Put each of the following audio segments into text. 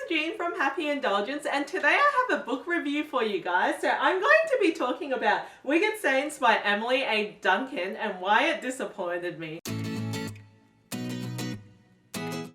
Jean from Happy Indulgence, and today I have a book review for you guys. So I'm going to be talking about Wicked Saints by Emily A. Duncan and why it disappointed me.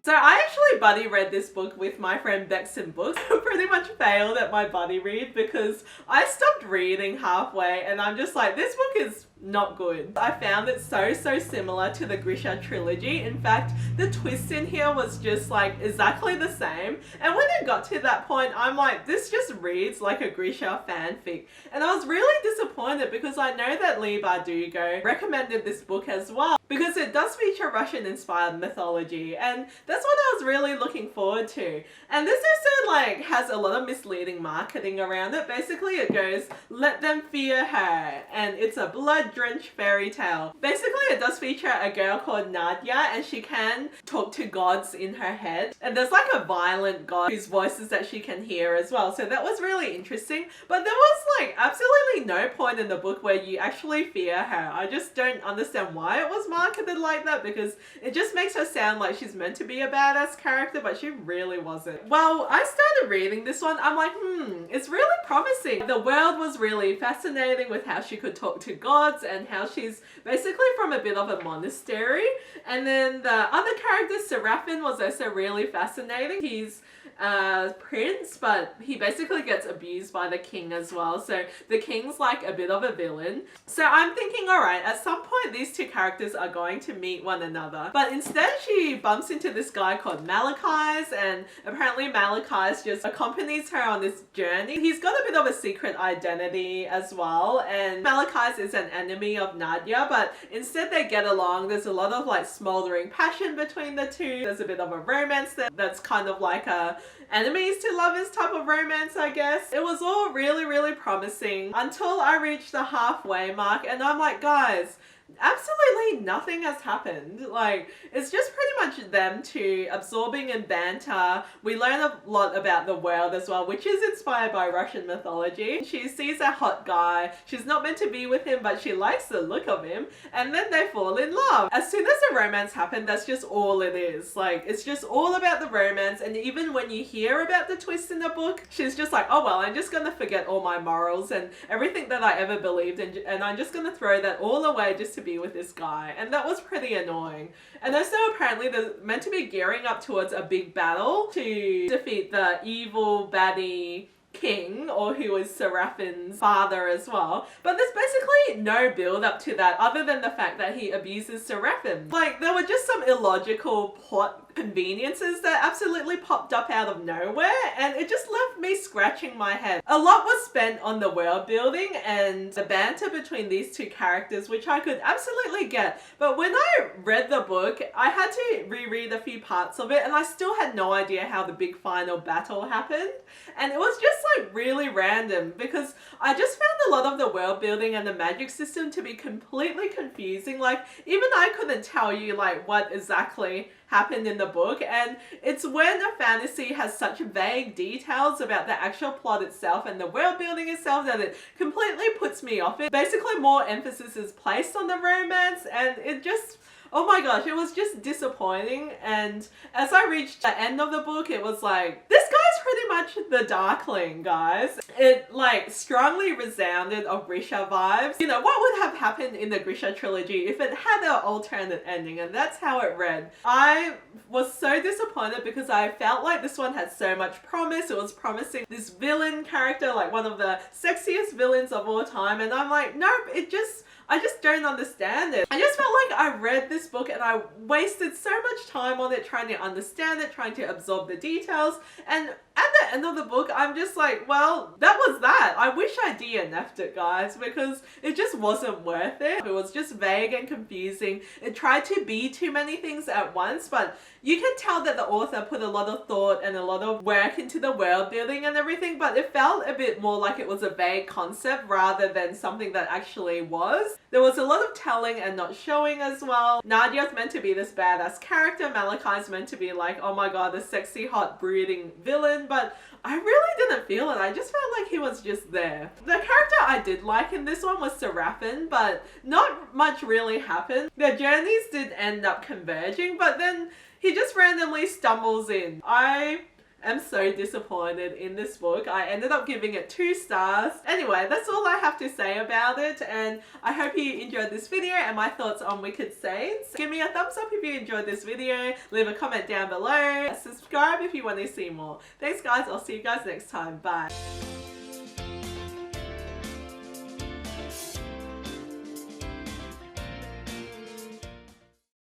So I actually buddy read this book with my friend Bexon Books. I pretty much failed at my buddy read because I stopped reading halfway and I'm just like, this book is not good. I found it so similar to the Grisha trilogy. In fact, the twist in here was just like exactly the same. And when it got to that point, I'm like, this just reads like a Grisha fanfic. And I was really disappointed because I know that Lee Bardugo recommended this book as well because it does feature Russian-inspired mythology, and that's what I was really looking forward to. And this also like has a lot of misleading marketing around it. Basically it goes, let them fear her, and it's a blood-drenched fairy tale. Basically it does feature a girl called Nadia, and she can talk to gods in her head, and there's like a violent god whose voices that she can hear as well. So that was really interesting, but there was like absolutely no point in the book where you actually fear her. I just don't understand why it was marketed like that, because it just makes her sound like she's meant to be a badass character, but she really wasn't. Well, I started reading this one, I'm like, it's really promising. The world was really fascinating with how she could talk to gods and how she's basically from a bit of a monastery. And then the other character, Seraphin, was also really fascinating. He's a prince, but he basically gets abused by the king as well. So the king's like a bit of a villain. So I'm thinking, alright, at some point these two characters are going to meet one another. But instead she bumps into this guy called Malachi's, and apparently Malachi's just accompanies her on this journey. He's got a bit of a secret identity as well, and Malachi's is an enemy of Nadia, but instead they get along. There's a lot of like smoldering passion between the two. There's a bit of a romance that's kind of like a enemies to lovers type of romance, I guess. It was all really promising until I reached the halfway mark, and I'm like, guys, absolutely nothing has happened. Like, it's just pretty much them two absorbing in banter. We learn a lot about the world as well, which is inspired by Russian mythology. She sees a hot guy. She's not meant to be with him, but she likes the look of him, and then they fall in love. As soon as the romance happened, that's just all it is. Like, it's just all about the romance, and even when you hear about the twist in the book, she's just like, oh well, I'm just gonna forget all my morals and everything that I ever believed in, and I'm just gonna throw that all away just to be with this guy. And that was pretty annoying. And also apparently they're meant to be gearing up towards a big battle to defeat the evil baddie king, or who is Seraphin's father as well. But there's basically no build up to that other than the fact that he abuses Seraphin. Like, there were just some illogical plot conveniences that absolutely popped up out of nowhere, and it just left me scratching my head. A lot was spent on the world building and the banter between these two characters, which I could absolutely get. But when I read the book, I had to reread a few parts of it, and I still had no idea how the big final battle happened. And it was just like really random because I just found a lot of the world building and the magic system to be completely confusing. Like, even I couldn't tell you like what exactly happened in the book, and it's when a fantasy has such vague details about the actual plot itself and the world building itself that it completely puts me off it. Basically more emphasis is placed on the romance, and it just, oh my gosh, it was just disappointing. And as I reached the end of the book, it was like, this guy's pretty much the Darkling, guys. It like strongly resounded of Grisha vibes. You know, what would have happened in the Grisha trilogy if it had an alternate ending? And that's how it read. I was so disappointed because I felt like this one had so much promise. It was promising this villain character, like one of the sexiest villains of all time. And I'm like, nope, I just don't understand it. I just felt like I read this book and I wasted so much time on it trying to understand it, trying to absorb the details, and at the end of the book, I'm just like, well, that was that. I wish I DNF'd it, guys, because it just wasn't worth it. It was just vague and confusing. It tried to be too many things at once, but you can tell that the author put a lot of thought and a lot of work into the world building and everything, but it felt a bit more like it was a vague concept rather than something that actually was. There was a lot of telling and not showing as well. Nadia's meant to be this badass character. Malachi's meant to be like, oh my god, the sexy, hot, brooding villain, but I really didn't feel it. I just felt like he was just there. The character I did like in this one was Seraphin, but not much really happened. Their journeys did end up converging, but then he just randomly stumbles in. I am so disappointed in this book. I ended up giving it 2 stars. Anyway, that's all I have to say about it, and I hope you enjoyed this video and my thoughts on Wicked Saints. Give me a thumbs up if you enjoyed this video, leave a comment down below, subscribe if you want to see more. Thanks guys, I'll see you guys next time. Bye.